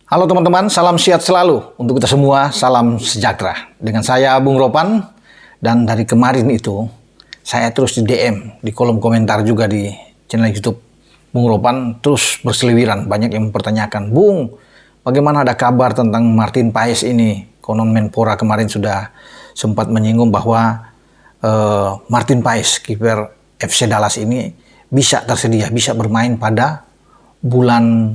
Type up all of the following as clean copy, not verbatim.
Halo teman-teman, salam sehat selalu untuk kita semua, salam sejahtera. Dengan saya Bung Ropan, dan dari kemarin itu saya terus di DM, di kolom komentar juga di channel YouTube Bung Ropan terus berseliweran. Banyak yang mempertanyakan, Bung, bagaimana ada kabar tentang Martin Paes ini? Konon Menpora kemarin sudah sempat menyinggung bahwa Martin Paes, kiper FC Dallas ini bisa tersedia, bisa bermain pada bulan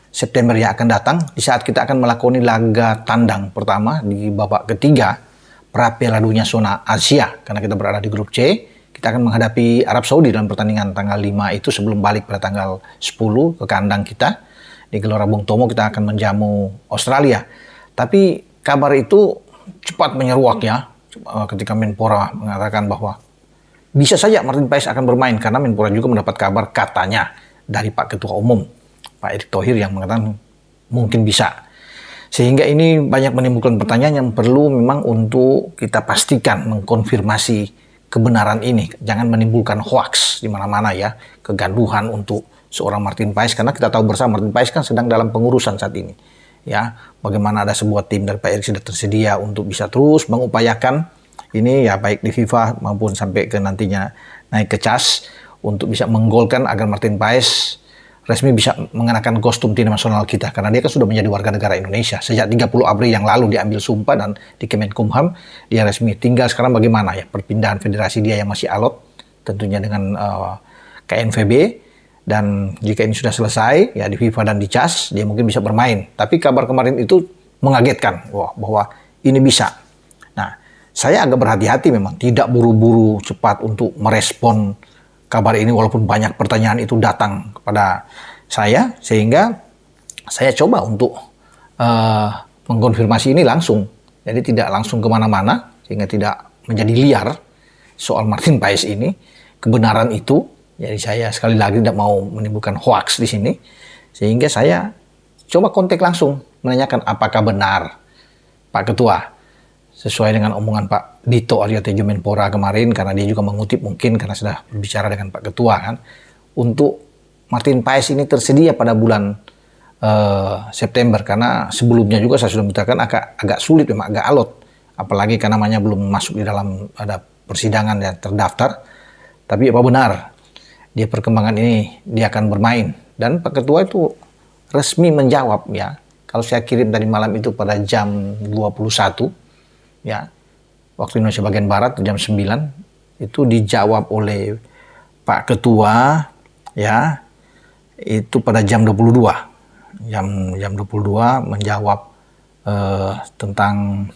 September yang akan datang, di saat kita akan melakoni laga tandang pertama di babak ketiga pra Piala Dunia zona Asia, karena kita berada di grup C. Kita akan menghadapi Arab Saudi dalam pertandingan tanggal 5 itu sebelum balik pada tanggal 10 ke kandang kita. Di Gelora Bung Tomo kita akan menjamu Australia. Tapi kabar itu cepat menyeruak ya, ketika Menpora mengatakan bahwa bisa saja Martin Paes akan bermain, karena Menpora juga mendapat kabar katanya dari Pak Ketua Umum Pak Erick Thohir yang mengatakan mungkin bisa. Sehingga ini banyak menimbulkan pertanyaan yang perlu memang untuk kita pastikan, mengkonfirmasi kebenaran ini. Jangan menimbulkan hoaks di mana-mana ya, kegaduhan untuk seorang Martin Paes, karena kita tahu bersama Martin Paes kan sedang dalam pengurusan saat ini. Ya, bagaimana ada sebuah tim dari Pak Erick sudah tersedia untuk bisa terus mengupayakan ini ya, baik di FIFA maupun sampai ke nantinya naik ke CAS untuk bisa menggolkan agar Martin Paes resmi bisa mengenakan kostum tim nasional kita, karena dia kan sudah menjadi warga negara Indonesia sejak 30 April yang lalu diambil sumpah dan di Kemenkumham dia resmi. Tinggal sekarang bagaimana ya perpindahan federasi dia yang masih alot tentunya dengan KNVB, dan jika ini sudah selesai ya di FIFA dan di CAS dia mungkin bisa bermain. Tapi kabar kemarin itu mengagetkan bahwa ini bisa. Nah, saya agak berhati-hati memang, tidak buru-buru cepat untuk merespon kabar ini, walaupun banyak pertanyaan itu datang kepada saya, sehingga saya coba untuk mengkonfirmasi ini langsung. Jadi tidak langsung kemana-mana, sehingga tidak menjadi liar soal Martin Paes ini, kebenaran itu. Jadi saya sekali lagi tidak mau menimbulkan hoaks di sini, sehingga saya coba kontak langsung, menanyakan apakah benar Pak Ketua, sesuai dengan omongan Pak Dito Aryo Tejo Menpora kemarin, karena dia juga mengutip mungkin karena sudah berbicara dengan Pak Ketua kan, untuk Martin Paes ini tersedia pada bulan September, karena sebelumnya juga saya sudah mengatakan agak sulit memang, agak alot, apalagi karena namanya belum masuk di dalam ada persidangan yang terdaftar. Tapi apa benar dia perkembangan ini dia akan bermain? Dan Pak Ketua itu resmi menjawab ya, kalau saya kirim tadi malam itu pada jam 21 ya, waktu Indonesia bagian Barat jam 9, itu dijawab oleh Pak Ketua ya, itu pada jam 22. Jam 22 menjawab tentang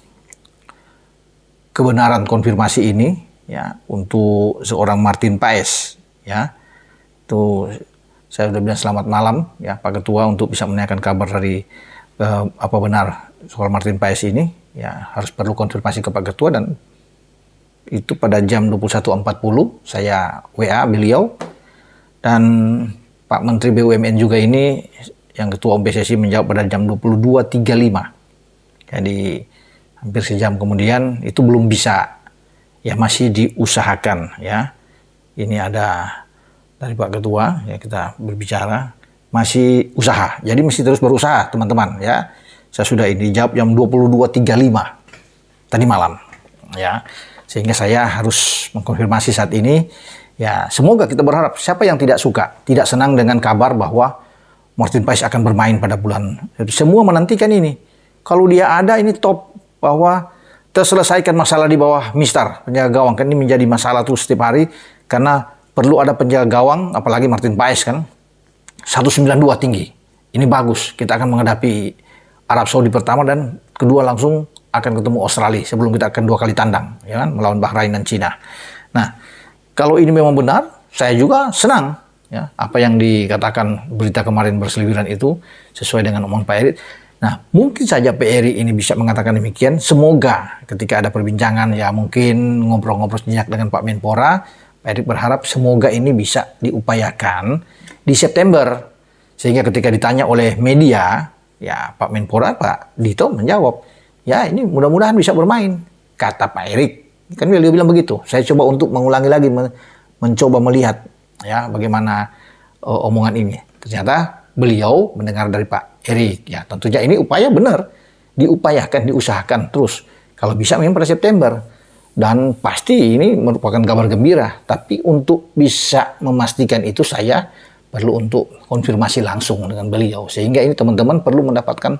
kebenaran konfirmasi ini ya untuk seorang Martin Paes ya. Itu saya sudah bilang selamat malam ya Pak Ketua, untuk bisa menanyakan kabar dari apa benar soal Martin Paes ini. Ya, harus perlu konfirmasi ke Pak Ketua, dan itu pada jam 21.40 saya WA beliau, dan Pak Menteri BUMN juga ini yang Ketua PSSI menjawab pada jam 22.35. Jadi hampir sejam kemudian itu belum bisa ya, masih diusahakan ya. Ini ada dari Pak Ketua ya, kita berbicara masih usaha, jadi mesti terus berusaha teman-teman ya. Saya sudah ini jawab jam 22.35 tadi malam ya, sehingga saya harus mengkonfirmasi saat ini ya. Semoga kita berharap, siapa yang tidak suka, tidak senang dengan kabar bahwa Martin Paes akan bermain pada bulan, semua menantikan ini. Kalau dia ada ini top, bahwa terselesaikan masalah di bawah Mister penjaga gawang, kan ini menjadi masalah terus setiap hari, karena perlu ada penjaga gawang, apalagi Martin Paes kan 192 tinggi. Ini bagus, kita akan menghadapi Arab Saudi pertama, dan kedua langsung akan ketemu Australia sebelum kita akan 2 kali tandang ya kan, melawan Bahrain dan Cina. Nah, kalau ini memang benar, saya juga senang ya, apa yang dikatakan berita kemarin berseliweran itu sesuai dengan omongan Pak Erick. Nah, mungkin saja Pak Erick ini bisa mengatakan demikian. Semoga ketika ada perbincangan ya, mungkin ngobrol-ngobrol sejenak dengan Pak Menpora, Pak Erick berharap semoga ini bisa diupayakan di September, sehingga ketika ditanya oleh media ya, Pak Menpora, Pak Dito menjawab, ya ini mudah-mudahan bisa bermain, kata Pak Erick. Kan beliau bilang begitu. Saya coba untuk mengulangi lagi, mencoba melihat ya bagaimana omongan ini. Ternyata beliau mendengar dari Pak Erik. Ya, tentunya ini upaya benar, diupayakan, diusahakan terus. Kalau bisa memang pada September. Dan pasti ini merupakan kabar gembira. Tapi untuk bisa memastikan itu saya perlu untuk konfirmasi langsung dengan beliau. Sehingga ini teman-teman perlu mendapatkan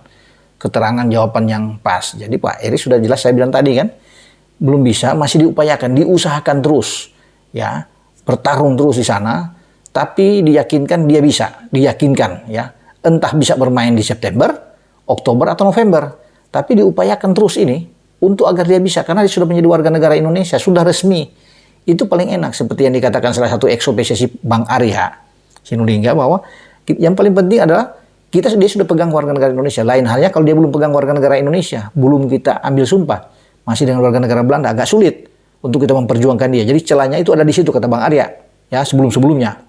keterangan jawaban yang pas. Jadi Pak Erik sudah jelas saya bilang tadi kan, belum bisa, masih diupayakan, diusahakan terus. Ya, bertarung terus di sana. Tapi diyakinkan dia bisa, diyakinkan ya. Entah bisa bermain di September, Oktober atau November. Tapi diupayakan terus ini untuk agar dia bisa, karena dia sudah menjadi warga negara Indonesia, sudah resmi. Itu paling enak, seperti yang dikatakan salah satu exco PSSI Bang Arya Sinulinga, bahwa yang paling penting adalah dia sudah pegang warga negara Indonesia. Lain halnya kalau dia belum pegang warga negara Indonesia, belum kita ambil sumpah, masih dengan warga negara Belanda, agak sulit untuk kita memperjuangkan dia. Jadi celahnya itu ada di situ, kata Bang Arya, ya, sebelum-sebelumnya.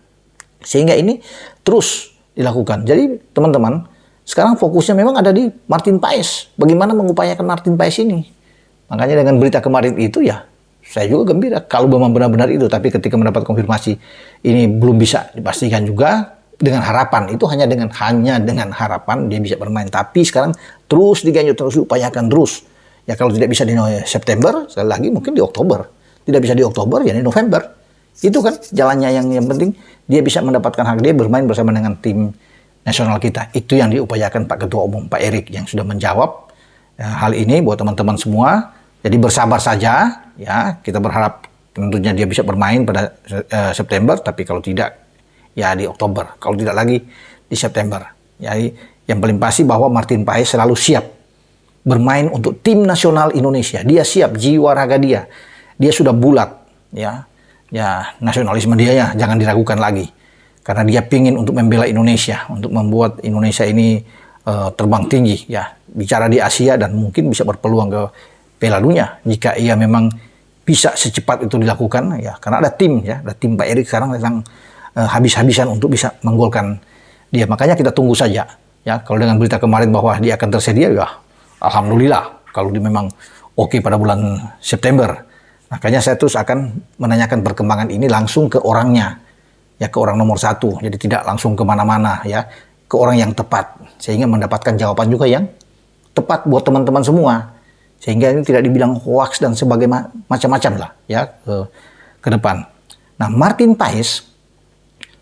Sehingga ini terus dilakukan. Jadi teman-teman, sekarang fokusnya memang ada di Martin Paes. Bagaimana mengupayakan Martin Paes ini? Makanya dengan berita kemarin itu ya, saya juga gembira kalau memang benar-benar itu. Tapi ketika mendapat konfirmasi ini belum bisa dipastikan juga, dengan harapan, itu hanya dengan harapan dia bisa bermain. Tapi sekarang terus diganjut, terus diupayakan terus. Ya kalau tidak bisa di September, sekali lagi mungkin di Oktober. Tidak bisa di Oktober, ya di November. Itu kan jalannya, yang penting dia bisa mendapatkan hak dia bermain bersama dengan tim nasional kita. Itu yang diupayakan Pak Ketua Umum, Pak Erik, yang sudah menjawab hal ini buat teman-teman semua. Jadi bersabar saja, ya, kita berharap tentunya dia bisa bermain pada September, tapi kalau tidak, ya di Oktober. Kalau tidak lagi di September. Jadi yang paling pasti bahwa Martin Paes selalu siap bermain untuk tim nasional Indonesia. Dia siap, jiwa raga dia. Dia sudah bulat, ya. Ya, nasionalisme dia ya jangan diragukan lagi. Karena dia pingin untuk membela Indonesia, untuk membuat Indonesia ini terbang tinggi, ya. Bicara di Asia dan mungkin bisa berpeluang ke Piala Dunia jika ia memang bisa secepat itu dilakukan, ya. Karena ada tim, ya, ada tim Pak Erik sekarang sedang habis-habisan untuk bisa menggolkan dia. Makanya kita tunggu saja, ya. Kalau dengan berita kemarin bahwa dia akan tersedia, ya alhamdulillah. Kalau dia memang oke pada bulan September, makanya saya terus akan menanyakan perkembangan ini langsung ke orangnya, ya, ke orang nomor satu. Jadi tidak langsung kemana-mana, ya, ke orang yang tepat, sehingga mendapatkan jawaban juga yang tepat buat teman-teman semua. Sehingga ini tidak dibilang hoax dan sebagainya macam-macam lah, ya, ke depan. Nah, Martin Paes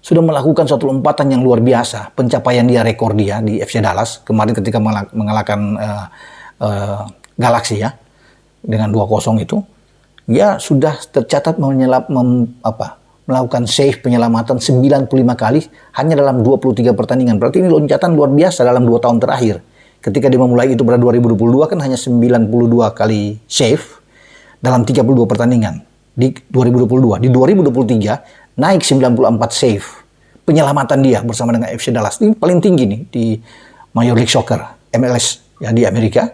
sudah melakukan suatu lompatan yang luar biasa. Pencapaian dia, rekor dia di FC Dallas kemarin ketika mengalahkan Galaxy, ya, dengan 2-0 itu. Dia sudah tercatat melakukan save penyelamatan 95 kali hanya dalam 23 pertandingan. Berarti ini loncatan luar biasa dalam 2 tahun terakhir. Ketika dia memulai itu pada 2022 kan hanya 92 kali save dalam 32 pertandingan di 2022. Di 2023 naik 94 save penyelamatan dia bersama dengan FC Dallas. Ini paling tinggi nih di Major League Soccer, MLS, ya, di Amerika.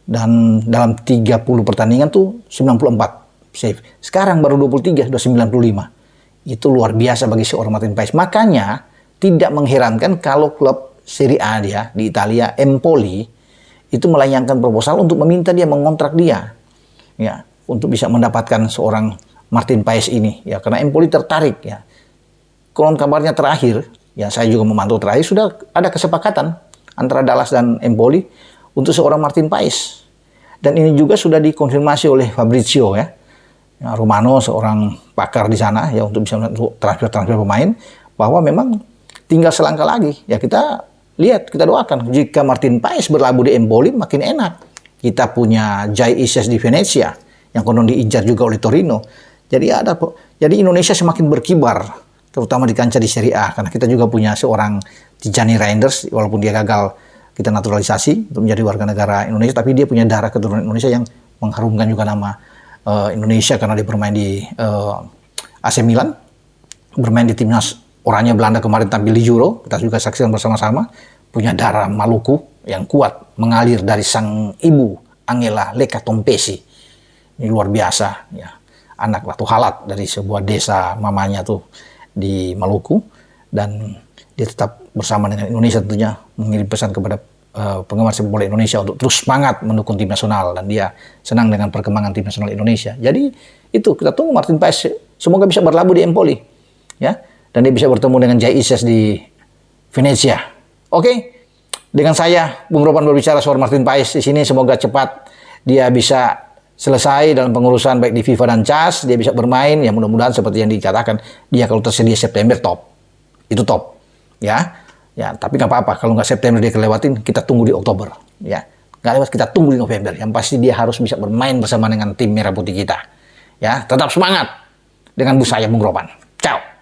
Dan dalam 30 pertandingan tuh 94 save. Sekarang baru 23, sudah 95. Itu luar biasa bagi seorang Martin Paes. Makanya tidak mengherankan kalau klub Serie A dia di Italia, Empoli, itu melayangkan proposal untuk meminta dia mengontrak dia, ya, untuk bisa mendapatkan seorang Martin Paes ini, ya, karena Empoli tertarik, ya. Konon kabarnya terakhir, ya, saya juga memantau terakhir sudah ada kesepakatan antara Dallas dan Empoli untuk seorang Martin Paes, dan ini juga sudah dikonfirmasi oleh Fabrizio, ya, Romano, seorang pakar di sana, ya, untuk bisa transfer pemain, bahwa memang tinggal selangkah lagi, ya. Kita lihat, kita doakan jika Martin Paes berlabuh di Empoli makin enak. Kita punya Jai Ises di Venezia yang konon diincar juga oleh Torino. Jadi Indonesia semakin berkibar, terutama di kancah di Serie A, karena kita juga punya seorang Tijani Reinders, walaupun dia gagal kita naturalisasi untuk menjadi warga negara Indonesia, tapi dia punya darah keturunan Indonesia yang mengharumkan juga nama Indonesia karena dia bermain di AC Milan, bermain di timnas Oranye Belanda kemarin tampil di Euro, kita juga saksikan bersama-sama. Punya darah Maluku yang kuat, mengalir dari sang ibu Angela Leka Tompesi. Ini luar biasa, ya. Anak Ratu Halat dari sebuah desa mamanya tuh di Maluku, dan dia tetap bersama dengan Indonesia tentunya mengirim pesan kepada penggemar sepak bola Indonesia untuk terus semangat mendukung tim nasional, dan dia senang dengan perkembangan tim nasional Indonesia. Jadi itu kita tunggu Martin Paes semoga bisa berlabuh di Empoli, ya. Dan dia bisa bertemu dengan Jai Ises di Venezia, Oke, dengan saya Bung Ropan berbicara soal Martin Paes di sini. Semoga cepat dia bisa selesai dalam pengurusan baik di FIFA dan CAS. Dia bisa bermain. Ya mudah-mudahan seperti yang dikatakan, dia kalau tersedia September top, itu top. Ya, tapi nggak apa-apa. Kalau nggak September dia kelewatin, kita tunggu di Oktober. Ya, nggak lewat, kita tunggu di November. Yang pasti dia harus bisa bermain bersama dengan tim Merah Putih kita. Ya, tetap semangat dengan saya Bung Ropan. Ciao.